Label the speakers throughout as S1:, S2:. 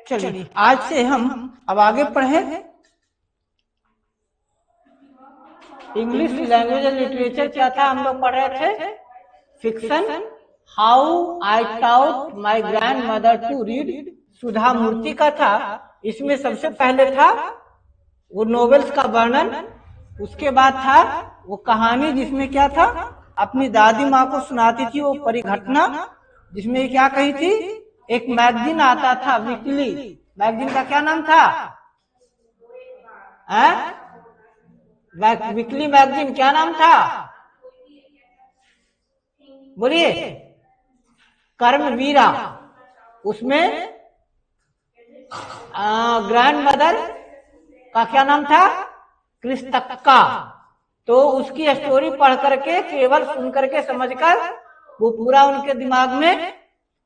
S1: चलिए आज से हम अब आगे पढ़े इंग्लिश लैंग्वेज एंड लिटरेचर। क्या था हम लोग पढ़ रहे थे? Fiction, how I taught my grandmother to read, Sudha Murthy का था। इसमें सबसे पहले था वो नोवेल्स का वर्णन, उसके बाद था वो कहानी जिसमें क्या था अपनी दादी माँ को सुनाती थी वो परिघटना, जिसमें क्या कही थी, एक मैगजीन आता था वीकली, मैगजीन का क्या नाम था? वीकली मैगजीन क्या नाम था? बोलिए। कर्मवीरा। उसमें ग्रैंड मदर का क्या नाम था? क्रिस्तक्का। तो उसकी स्टोरी पढ़ करके, केवल सुन करके, समझकर वो पूरा उनके दिमाग में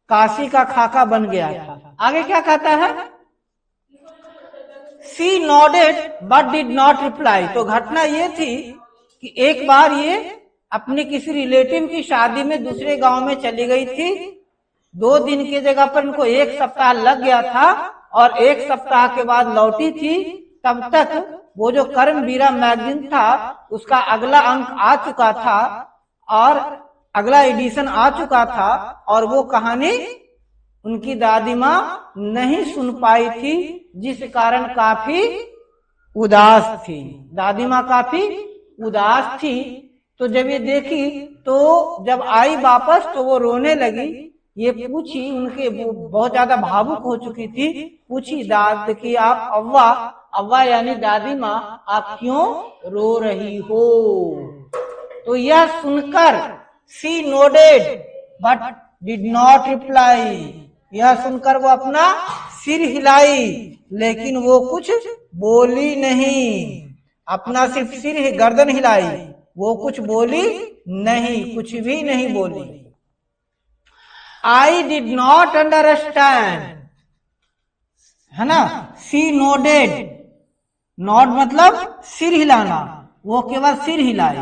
S1: काशी का खाका बन गया था। आगे क्या कहता है? She nodded but did not reply। तो घटना ये थी कि एक बार ये अपने किसी रिलेटिव की शादी में दूसरे गांव में चली गई थी। 2 दिन की जगह पर उनको 1 सप्ताह लग गया था और 1 सप्ताह के बाद लौटी थी। तब तक वो जो कर्मवीरा मैगजीन था उसका अगला अंक आ चुका था और अगला एडिशन आ चुका था और वो कहानी उनकी दादी माँ नहीं सुन पाई थी, जिस कारण काफी उदास थी। दादी माँ काफी उदास थी। तो जब ये देखी तो जब आई वापस तो वो रोने लगी। ये पूछी, उनके वो बहुत ज्यादा भावुक हो चुकी थी, पूछी दाद कि आप अव्वा, अव्वा यानी दादी माँ, आप क्यों रो रही हो? तो यह सुनकर she nodded but did not reply, यह सुनकर वो अपना सिर हिलाई लेकिन वो कुछ बोली नहीं। अपना सिर्फ सिर ही गर्दन हिलाई, वो कुछ बोली नहीं, कुछ भी नहीं बोली। आई डिड नॉट अंडरस्टैंड, है ना। सी नोडेड, नॉड मतलब सिर हिलाना, वो केवल सिर हिलाई,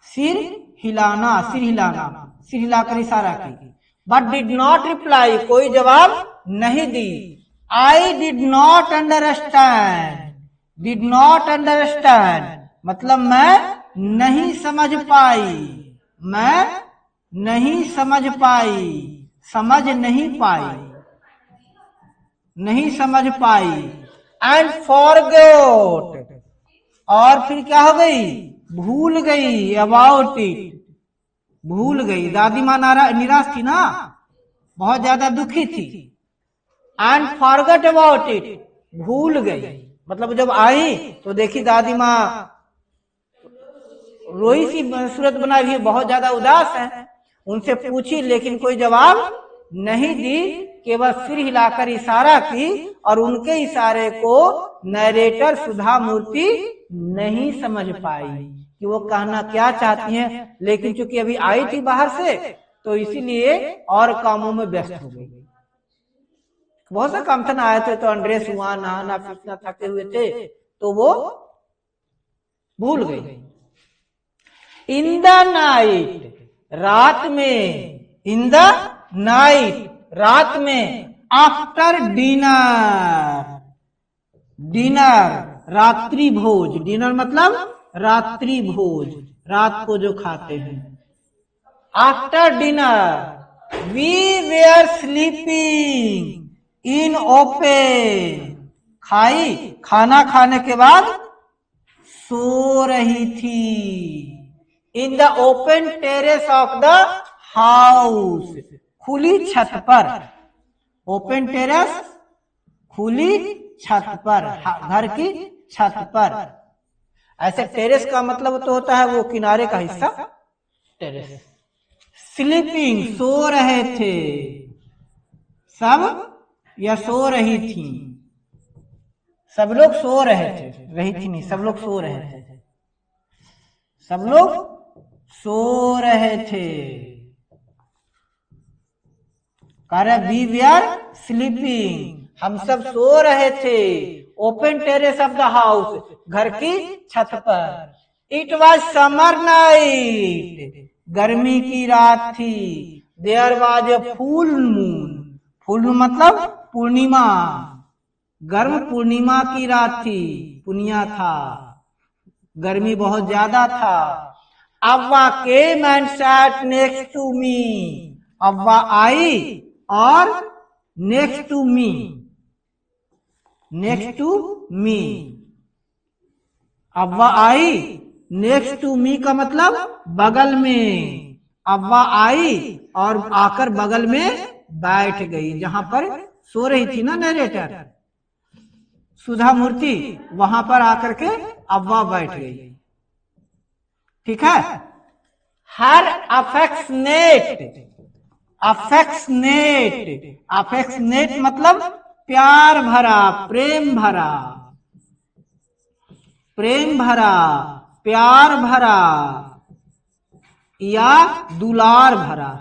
S1: सिर हिलाना, सिर हिलाना, सिर हिलाकर इशारा की। बट डिड नॉट रिप्लाई, कोई जवाब नहीं दी। I did not understand, did not understand मतलब मैं नहीं समझ पाई, मैं नहीं समझ पाई, समझ नहीं पाई, नहीं समझ पाई। एंड फॉरगॉट, और फिर क्या हो गई? भूल गई। अबाउट इट, भूल गई। दादी माँ निराश थी ना, बहुत ज्यादा दुखी थी। एंड फॉरगॉट अबाउट इट, भूल गई। मतलब जब आई तो देखी दादी माँ रोई सी सूरत बनाई हुई, बहुत ज्यादा उदास है। उनसे पूछी लेकिन कोई जवाब नहीं दी, केवल सिर हिलाकर इशारा की और उनके इशारे को नरेटर सुधा मूर्ति नहीं समझ पाई कि वो कहना क्या चाहती हैं। लेकिन चूंकि अभी आई थी बाहर से तो इसीलिए और कामों में व्यस्त हो गई। बहुत से काम था, आए थे तो अंड्रेस हुआ, नहाना पीना, थके हुए थे तो वो भूल गई। इन द नाइट, रात में, इन द नाइट, रात में, आफ्टर डिनर, डिनर रात्रि भोज, डिनर मतलब रात्रि भोज, रात को जो खाते हैं। After dinner we were sleeping in open, खाई, खाना खाने के बाद सो रही थी। In the open terrace of the house, खुली छत पर। ओपन टेरेस, खुली छत पर, घर की छत पर। ऐसे टेरेस का मतलब तो होता है वो किनारे का हिस्सा, टेरेस। स्लीपिंग, सो रहे थे सब, या सो रही थी, सब लोग सो रहे थे, रही थी नहीं, सब लोग सो रहे थे, सब लोग सो रहे थे। वी वेयर स्लीपिंग, हम सब सो रहे थे। Open terrace of the house, घर की छत पर। इट वॉज समर नाइट, गर्मी की रात थी। There was a full moon, full मतलब पूर्णिमा, गर्म पूर्णिमा की रात थी, पुनिया था, गर्मी बहुत ज्यादा था। Avva came and sat next to me, Avva आई और next to me, next to me, Avva आई नेक्स्ट टू मी का मतलब बगल में, अव्वा आई और आकर बगल में बैठ गई, जहां पर सो रही थी ना नरेटर सुधा मूर्ति, वहां पर आकर के अव्वा बैठ गई। ठीक है। हर अफेक्शनेट, अफेक्शनेट, अफेक्शनेट मतलब प्यार भरा, प्रेम भरा, प्रेम भरा, प्यार भरा या दुलार भरा।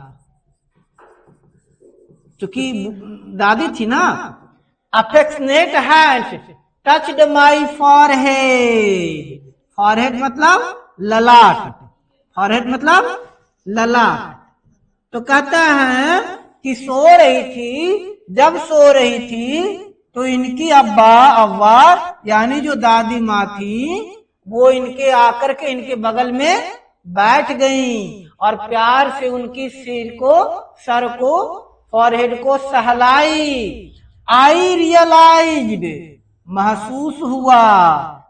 S1: क्योंकि दादी थी ना, अफेक्शनेट हैंड टच्ड माई फॉरहेड, फॉरहेड मतलब ललाट, फॉरहेड मतलब ललाट। तो कहता है कि सो रही थी, जब सो रही थी तो इनकी अव्वा यानी जो दादी माँ थी वो इनके आकर के इनके बगल में बैठ गई और प्यार से उनकी सिर को, सर को, फॉरहेड को सहलाई। आई रियलाइज्ड, महसूस हुआ,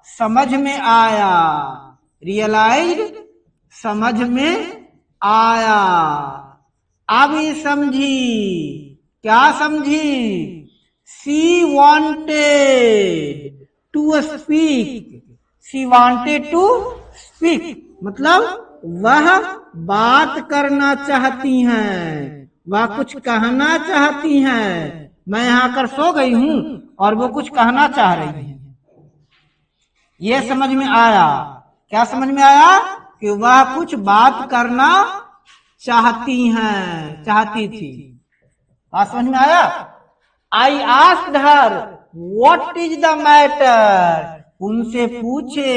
S1: समझ में आया, रियलाइज्ड समझ में आया। अब ये समझी, क्या समझी? She wanted to speak, she wanted to speak मतलब वह बात करना चाहती हैं, वह कुछ कहना चाहती हैं। मैं यहाँ आकर सो गई हूँ और वो कुछ कहना चाह रही है। ये समझ में आया। क्या समझ में आया? कि वह कुछ बात करना चाहती हैं, चाहती थी। बात समझ में आया? I asked her what is the matter, उनसे पूछे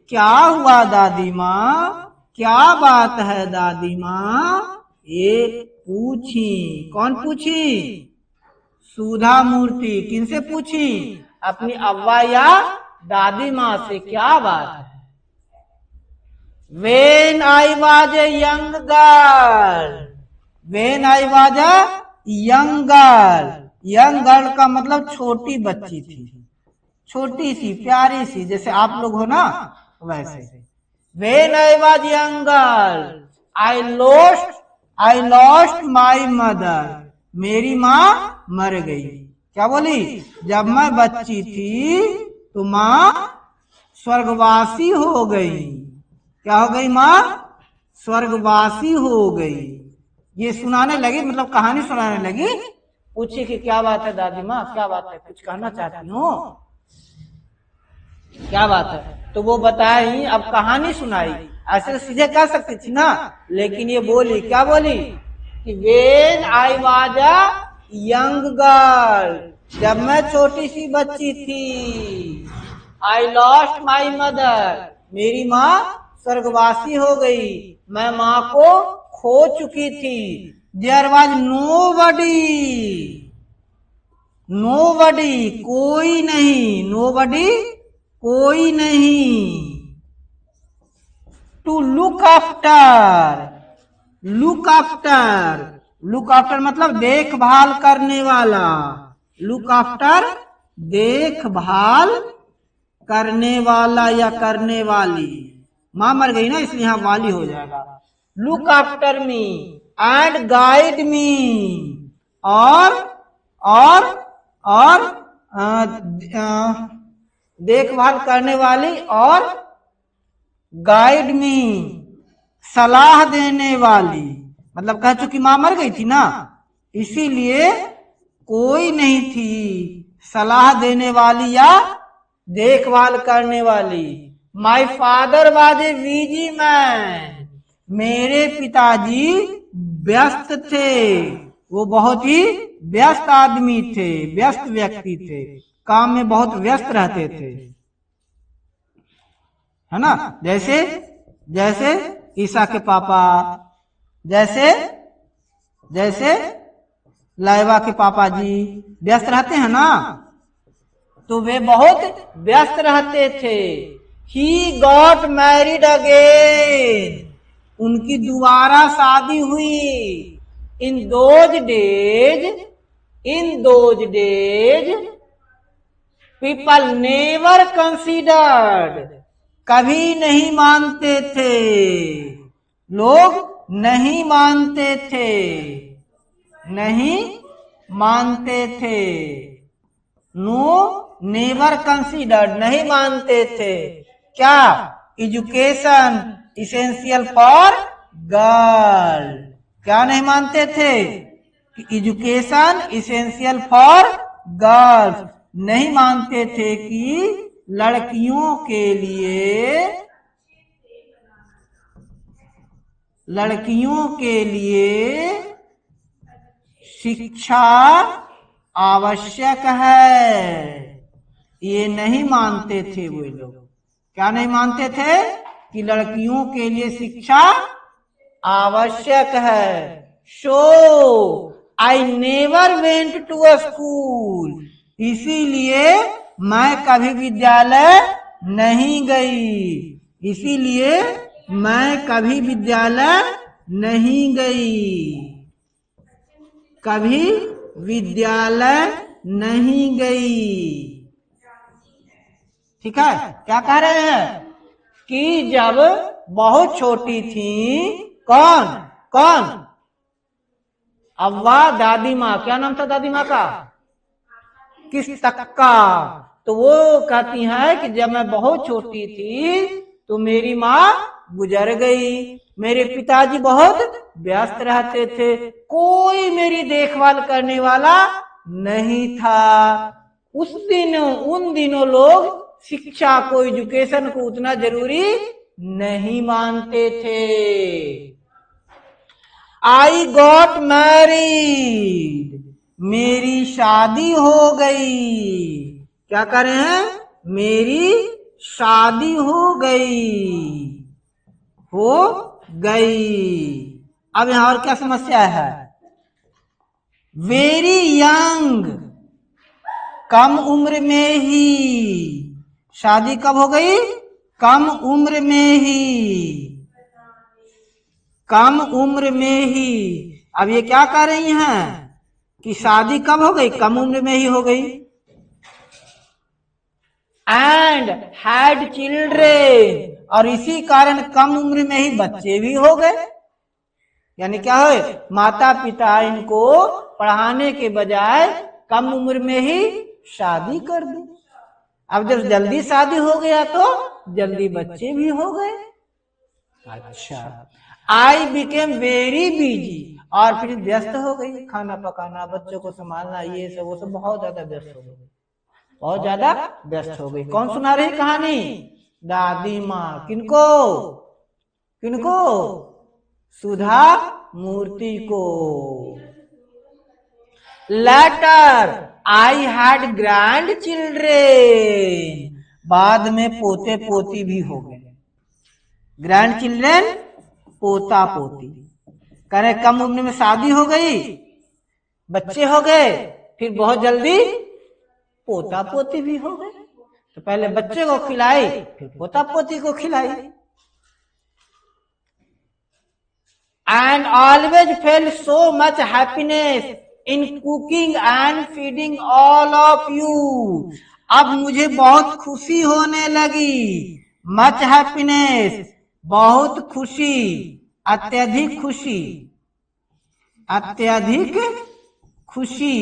S1: क्या हुआ दादी माँ, क्या बात है दादी माँ? ये पूछी। कौन पूछी? सुधा मूर्ति। किनसे पूछी? अपनी अव्वा या दादी माँ से। क्या बात है? When I was a young girl, when I was a young girl, young girl का मतलब छोटी बच्ची थी, छोटी सी प्यारी सी, जैसे आप लोग हो ना वैसे। When I was young girl, I lost my mother, मेरी माँ मर गई। क्या बोली? जब मैं बच्ची थी तो माँ स्वर्गवासी हो गई। क्या हो गई? माँ स्वर्गवासी हो गई। ये सुनाने लगी, मतलब कहानी सुनाने लगी। पूछी कि क्या बात है दादी माँ, क्या बात है, कुछ कहना चाहती हो? क्या बात है? तो वो बताई, अब कहानी सुनाई। ऐसे तो सीधे कह सकती थी ना, लेकिन ये बोली, क्या बोली? कि when I was a young girl, जब मैं छोटी सी बच्ची थी। आई लॉस्ट माई मदर, मेरी माँ स्वर्गवासी हो गई, मैं माँ को खो चुकी थी। देयर वाज नोबडी, नोबडी कोई नहीं, नोबडी कोई नहीं। To look after, look after, look after मतलब देखभाल करने वाला। लुक आफ्टर देखभाल करने वाला या करने वाली। माँ मर गई ना, इसलिए यहाँ वाली हो जाएगा। Look after me and guide me, और देखभाल करने वाली और गाइड मी सलाह देने वाली। मतलब कह चुकी माँ मर गई थी ना, इसीलिए कोई नहीं थी सलाह देने वाली या देखभाल करने वाली। My father was a busy man, मेरे पिताजी व्यस्त थे, वो बहुत ही व्यस्त आदमी थे, व्यस्त व्यक्ति थे, काम में बहुत व्यस्त रहते थे, है ना। जैसे जैसे ईसा के पापा, जैसे जैसे लाइबा के पापा जी, व्यस्त रहते हैं ना, तो वे बहुत व्यस्त रहते थे। ही गॉट मैरिड अगेन, उनकी दोबारा शादी हुई। In those days people never considered, कभी नहीं मानते थे, लोग नहीं मानते थे, नहीं मानते थे। नो नेवर कंसीडर्ड, नहीं मानते थे क्या? एजुकेशन इसेंशियल फॉर गर्ल, क्या नहीं मानते थे? एजुकेशन इसेंशियल फॉर गर्ल्स, नहीं मानते थे कि लड़कियों के लिए शिक्षा आवश्यक है। ये नहीं मानते थे वो लोग। क्या नहीं मानते थे? कि लड़कियों के लिए शिक्षा आवश्यक है। So I never went to a school, इसीलिए मैं कभी विद्यालय नहीं गई, इसीलिए मैं कभी विद्यालय नहीं गई, कभी विद्यालय नहीं गई। ठीक है, क्या कह रहे हैं कि जब बहुत छोटी थी, कौन कौन? अव्वा दादी माँ, क्या नाम था दादी माँ का? किस तक्का। तो वो कहती है कि जब मैं बहुत छोटी थी तो मेरी माँ गुजर गई, मेरे पिताजी बहुत व्यस्त रहते थे, कोई मेरी देखभाल करने वाला नहीं था। उन दिनों लोग शिक्षा को, एजुकेशन को उतना जरूरी नहीं मानते थे। आई गॉट मैरिड, मेरी शादी हो गई। क्या कर रहे हैं? मेरी शादी हो गई, हो गई। अब यहां और क्या समस्या है? वेरी यंग, कम उम्र में ही। शादी कब हो गई? कम उम्र में ही, कम उम्र में ही। अब ये क्या कह रही हैं कि शादी कब हो गई? कम उम्र में ही हो गई। एंड हैड चिल्ड्रेन, और इसी कारण कम उम्र में ही बच्चे भी हो गए। यानी क्या है? माता पिता इनको पढ़ाने के बजाय कम उम्र में ही शादी कर दी। अब जब जल्दी शादी हो गया तो जल्दी बच्चे भी हो गए। अच्छा, आई बिकेम वेरी बिजी, और फिर व्यस्त हो गई, खाना पकाना, बच्चों को संभालना, ये सब वो सब बहुत ज्यादा व्यस्त हो गई, बहुत ज्यादा व्यस्त हो गई। कौन सुना रही कहानी? दादी माँ। किनको? किनको? सुधा मूर्ति को। Later I had grandchildren, बाद में पोते पोती भी हो गए। ग्रैंड चिल्ड्रेन, पोता पोती। करे कम उम्र में शादी हो गई, बच्चे हो गए, फिर बहुत जल्दी पोता पोती भी हो गए। तो पहले बच्चे को खिलाई, फिर पोता पोती को खिलाई। And always fail so much happiness in cooking and feeding all of you, अब मुझे बहुत खुशी होने लगी। मच हैप्पीनेस, बहुत खुशी, अत्यधिक खुशी, अत्यधिक खुशी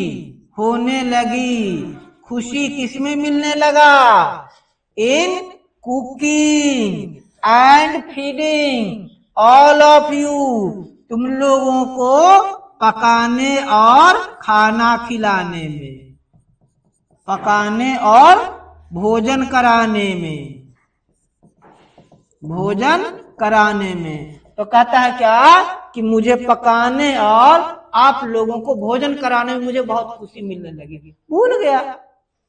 S1: होने लगी। खुशी किसमें मिलने लगा? In cooking and feeding all of you, तुम लोगों को पकाने और खाना खिलाने में, पकाने और भोजन कराने में, भोजन कराने में। तो कहता है क्या कि मुझे पकाने और आप लोगों को भोजन कराने में मुझे बहुत खुशी मिलने लगेगी। भूल गया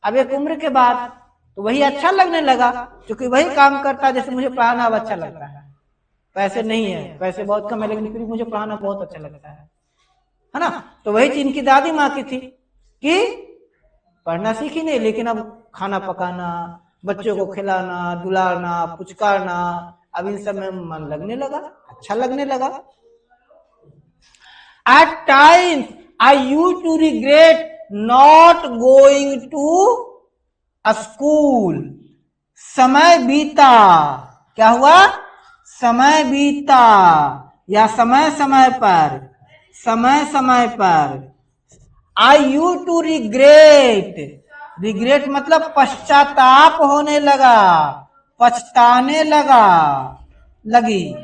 S1: अब एक उम्र के बाद तो वही अच्छा लगने लगा, क्योंकि वही काम करता जैसे मुझे पढ़ाना अब अच्छा लगता है। पैसे नहीं है, पैसे बहुत कम है, लेकिन फिर मुझे पढ़ाना बहुत अच्छा लगता है ना। तो वही चीज इनकी दादी माँ की थी कि पढ़ना सीखी नहीं, लेकिन अब खाना पकाना, बच्चों को खिलाना, दुलारना, पुचकारना, अब इन सब में मन लगने लगा, अच्छा लगने लगा। At times I used to regret not going to a school. समय बीता, क्या हुआ? समय बीता, या समय समय पर, समय समय पर। I used to regret, regret मतलब पश्चाताप होने लगा, पछताने लगा, लगी,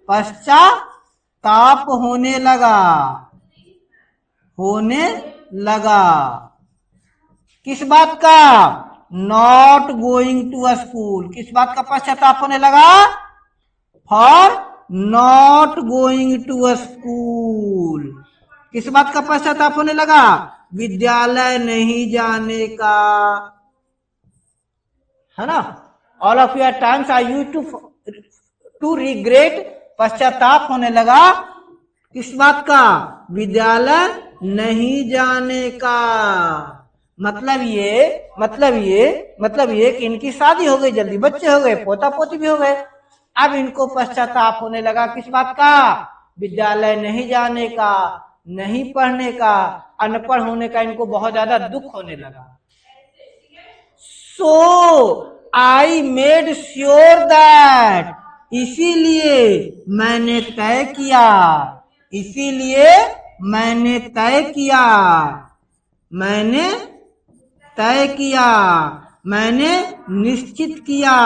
S1: पश्चाताप होने लगा, होने लगा। किस बात का? Not going to a school. किस बात का पश्चाताप होने लगा? For not going to a school. किस बात का पश्चाताप होने लगा? विद्यालय नहीं जाने का, है ना। All of your times I used to regret, पश्चाताप होने लगा किस बात का? विद्यालय नहीं जाने का। मतलब ये कि इनकी शादी हो गई, जल्दी बच्चे हो गए, पोता पोती भी हो गए। अब इनको पश्चाताप होने लगा किस बात का? विद्यालय नहीं जाने का, नहीं पढ़ने का, अनपढ़ होने का इनको बहुत ज्यादा दुख होने लगा। सो आई मेड श्योर दैट, इसीलिए मैंने तय किया, इसीलिए मैंने तय किया, मैंने तय किया, मैंने निश्चित किया,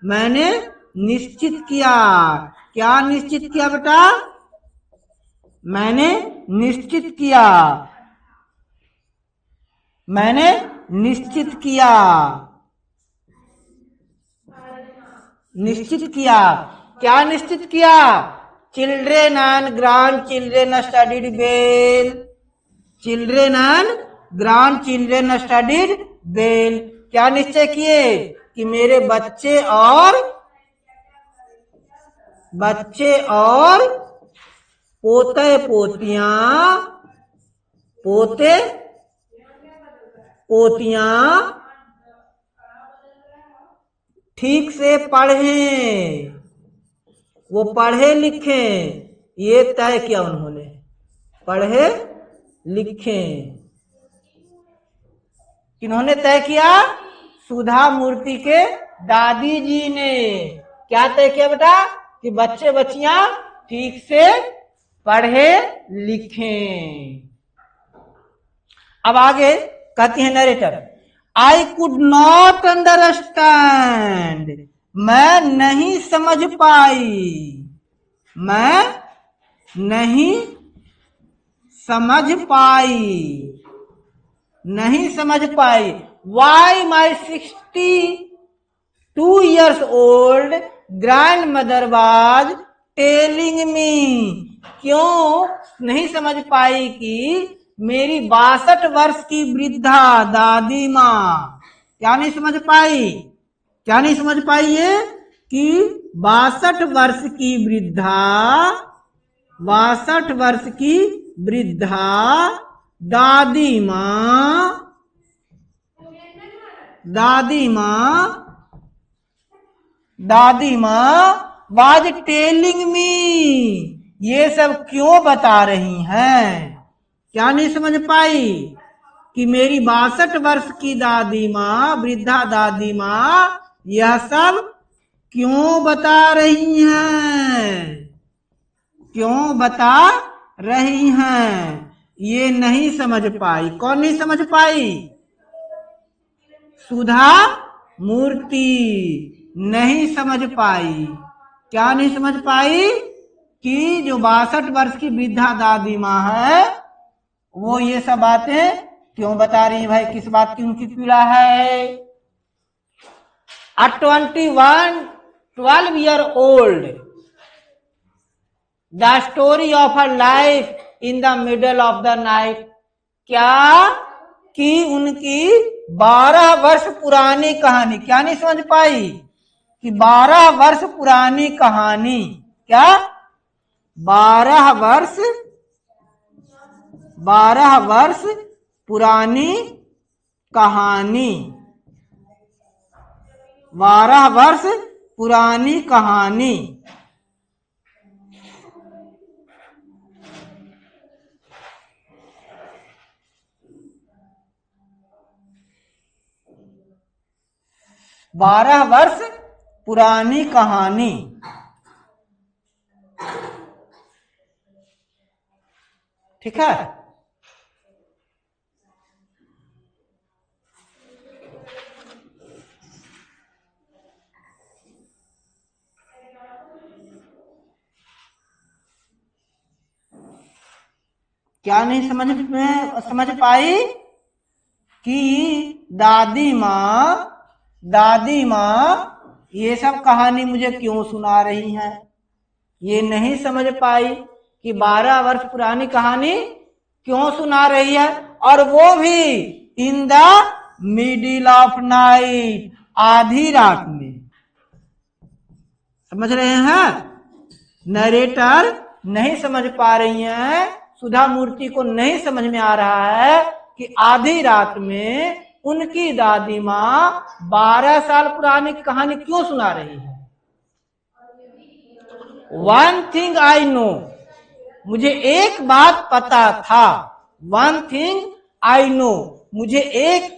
S1: मैंने निश्चित किया। क्या निश्चित किया बेटा? मैंने निश्चित किया, मैंने निश्चित किया, निश्चित किया। क्या निश्चित किया? Children and grand children studied well, children and grand children studied well. क्या निश्चय किए? कि मेरे बच्चे और पोते पोतियां, पोते पोतियां ठीक से पढ़ें, वो पढ़े लिखे, ये तय किया उन्होंने, पढ़े लिखे। किन्होंने तय किया? सुधा मूर्ति के दादी जी ने। क्या तय किया बेटा? कि बच्चे बच्चियां ठीक से पढ़े लिखें। अब आगे कहती है narrator, I could not understand, मैं नहीं समझ पाई, मैं नहीं समझ पाई, नहीं समझ पाई। Why my 62 years old grandmother was telling me, क्यों नहीं समझ पाई कि मेरी 62 वर्ष की वृद्धा दादी माँ, क्या नहीं समझ पाई? क्या नहीं समझ पाई? ये कि 62 वर्ष की वृद्धा, 62 वर्ष की वृद्धा दादी माँ, दादी माँ, दादी माँ वाज टेलिंग मी, ये सब क्यों बता रही हैं? क्या नहीं समझ पाई? कि मेरी 62 वर्ष की दादी माँ, वृद्धा दादी माँ, यह सब क्यों बता रही हैं, क्यों बता रही हैं, ये नहीं समझ पाई। कौन नहीं समझ पाई? सुधा मूर्ति नहीं समझ पाई। क्या नहीं समझ पाई? कि जो 62 वर्ष की वृद्धा दादी माँ है, वो ये सब बातें क्यों बता रही है भाई? किस बात की उनकी पीड़ा है? At 12 years old, the story of her life in the middle of the night, क्या कि उनकी 12 वर्ष पुरानी कहानी, क्या नहीं समझ पाई? कि 12 वर्ष पुरानी कहानी, क्या 12 वर्ष पुरानी कहानी, 12 वर्ष पुरानी कहानी। बारह वर्ष पुरानी कहानी। ठीक है। क्या नहीं समझ पाई कि दादी माँ ये सब कहानी मुझे क्यों सुना रही हैं। ये नहीं समझ पाई कि 12 वर्ष पुरानी कहानी क्यों सुना रही है, और वो भी in the middle of night, आधी रात में। समझ रहे हैं? नरेटर नहीं समझ पा रही हैं, सुधा मूर्ति को नहीं समझ में आ रहा है कि आधी रात में उनकी दादी माँ 12 साल पुरानी कहानी क्यों सुना रही है। वन थिंग आई नो, मुझे एक बात पता था। वन थिंग आई नो, मुझे एक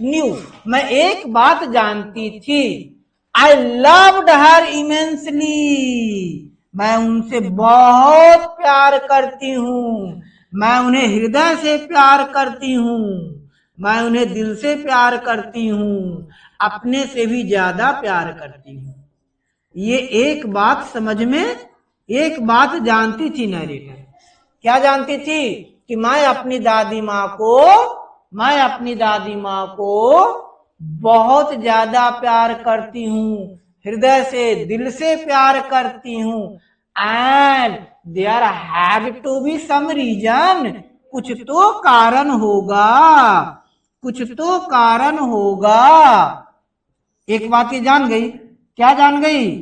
S1: मैं एक बात जानती थी। आई लव्ड हर इमेंसली, मैं उनसे बहुत प्यार करती हूँ। मैं उन्हें हृदय से प्यार करती हूँ, मैं उन्हें दिल से प्यार करती हूँ, अपने से भी ज्यादा प्यार करती हूँ। ये एक बात समझ में, एक बात जानती थी नरेटर। क्या जानती थी? कि मैं अपनी दादी माँ को बहुत ज्यादा प्यार करती हूँ, हृदय से दिल से प्यार करती हूँ। And there have to be some reason, कुछ तो कारण होगा। एक बात ये जान गई। क्या जान गई?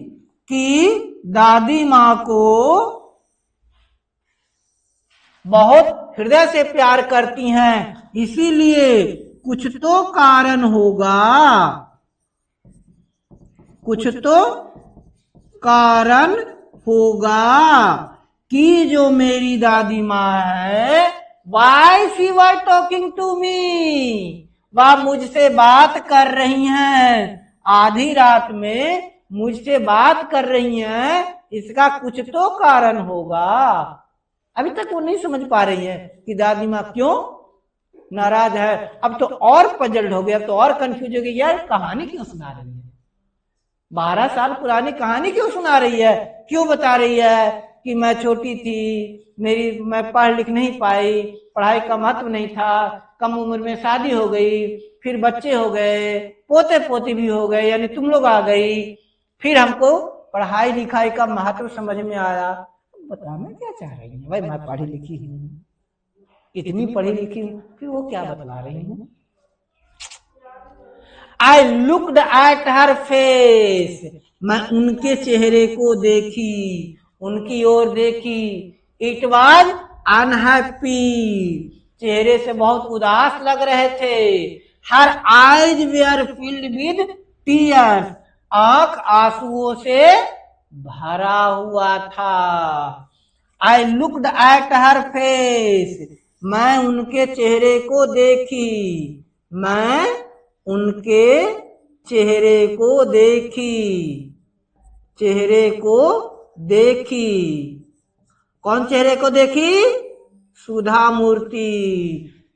S1: कि दादी माँ को बहुत हृदय से प्यार करती हैं, इसीलिए कुछ तो कारण होगा, कुछ तो कारण होगा कि जो मेरी दादी माँ है, why she was talking to me, वह मुझसे बात कर रही हैं, आधी रात में मुझसे बात कर रही हैं, इसका कुछ तो कारण होगा। अभी तक वो नहीं समझ पा रही है कि दादी माँ क्यों नाराज है। अब तो और पजल्ड हो गया, अब तो और कंफ्यूज हो गई, यार कहानी क्यों सुना रही है, 12 साल पुरानी कहानी क्यों सुना रही है, क्यों बता रही है कि मैं छोटी थी, मैं पढ़ लिख नहीं पाई, पढ़ाई का महत्व नहीं था, कम उम्र में शादी हो गई, फिर बच्चे हो गए, पोते पोती भी हो गए, यानी तुम लोग आ गई, फिर हमको पढ़ाई लिखाई का महत्व समझ में आया। बताना क्या चाह रही है? भाई मैं पढ़ी लिखी हूँ, इतनी पढ़ी लिखी हूँ, फिर वो क्या बतला रही हूँ। I looked at her face, मैं उनके चेहरे को देखी, उनकी ओर देखी। It was unhappy, चेहरे से बहुत उदास लग रहे थे। Her eyes were filled with tears, आंख आंसुओं से भरा हुआ था। I looked at her face, मैं उनके चेहरे को देखी, मैं उनके चेहरे को देखी। कौन चेहरे को देखी? सुधा मूर्ति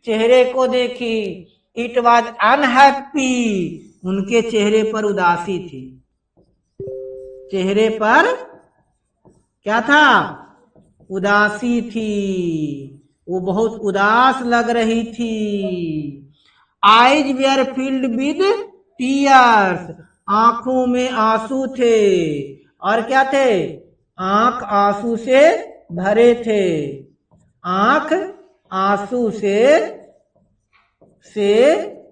S1: चेहरे को देखी। इट वॉज अनहैप्पी, उनके चेहरे पर उदासी थी। चेहरे पर क्या था? उदासी थी, वो बहुत उदास लग रही थी। Eyes were filled with tears, आंखों में आंसू थे। और क्या थे? आंख आंसू से भरे थे, आंख आंसू से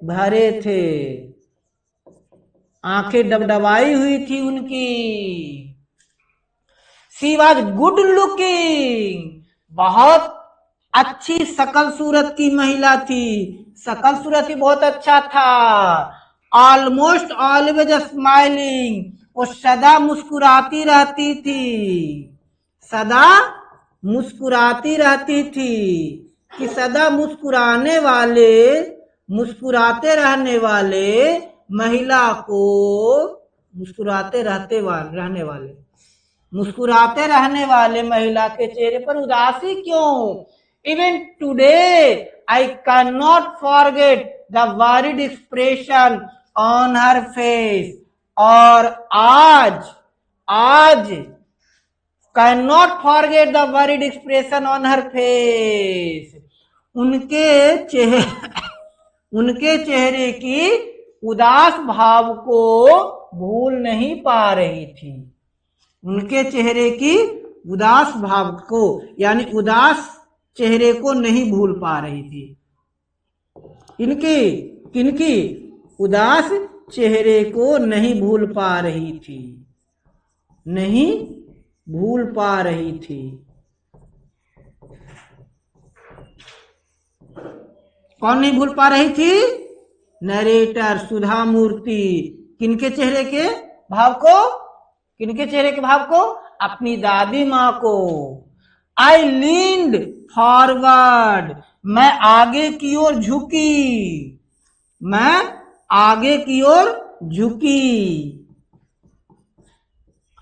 S1: भरे थे, आंखें डबडबाई हुई थी उनकी। शी वॉज गुड लुकिंग, बहुत अच्छी शकल सूरत की महिला थी, शकल सूरत ही बहुत अच्छा था। ऑलमोस्ट ऑलवेज स्माइलिंग, वो सदा मुस्कुराती रहती थी, सदा मुस्कुराती रहती थी। कि सदा मुस्कुराते रहने वाले महिला को, मुस्कुराते रहने वाले महिला के चेहरे पर उदासी क्यों? Even today I can not forget the worried expression on her face. और आज can not forget the worried expression on her face. उनके चेहरे की उदास भाव को भूल नहीं पा रही थी। उनके चेहरे की उदास भाव को, यानी उदास चेहरे को नहीं भूल पा रही थी। किनकी उदास चेहरे को नहीं भूल पा रही थी, नहीं भूल पा रही थी। कौन नहीं भूल पा रही थी? नरेटर सुधा मूर्ति। किनके चेहरे के भाव को? किनके चेहरे के भाव को? अपनी दादी माँ को। आई लीन्ड फॉरवर्ड, मैं आगे की ओर झुकी, मैं आगे की ओर झुकी,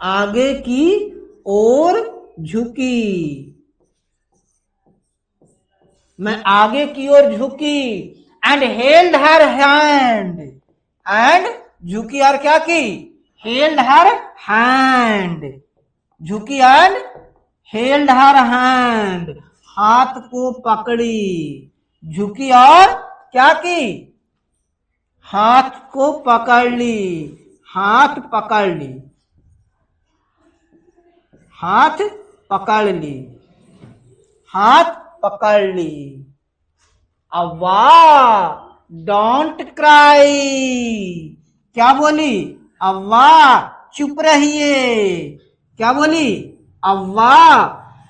S1: आगे की ओर झुकी, मैं आगे की ओर झुकी। And held her hand, and झुकी और क्या की? हेल्ड हर हैंड, झुकी एंड हेल्ड हर हैंड, हाथ को पकड़ी। झुकी और क्या की? हाथ को पकड़ ली, हाथ पकड़ ली, हाथ पकड़ ली, हाथ पकड़ ली। अव्वा डोंट क्राई, क्या बोली? अव्वा चुप रहिए, क्या बोली? अव्वा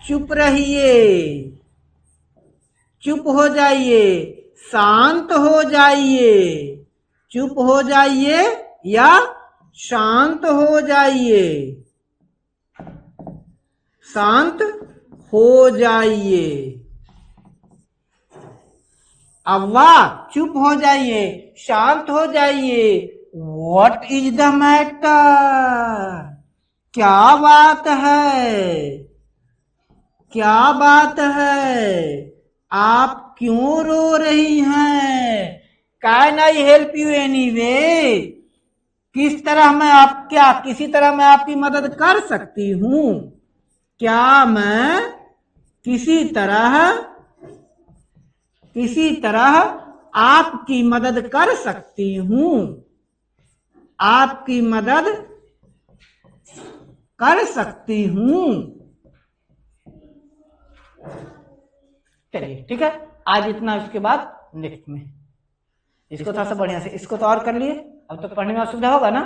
S1: चुप रहिए, चुप हो जाइए, शांत हो जाइए, चुप हो जाइए या शांत हो जाइए, शांत हो जाइए। अव्वा चुप हो जाइए, शांत हो जाइए। What is the matter? क्या बात है? क्या बात है? आप क्यों रो रही हैं? Can I help you anyway? किस तरह मैं किसी तरह मैं आपकी मदद कर सकती हूँ? क्या मैं किसी तरह आपकी मदद कर सकती हूँ? आपकी मदद कर सकती हूँ। चलिए ठीक है, आज इतना। उसके बाद नेक्स्ट में इसको थोड़ा सा बढ़िया से इसको तो और कर लिए। अब तो पढ़ने में असुविधा होगा ना?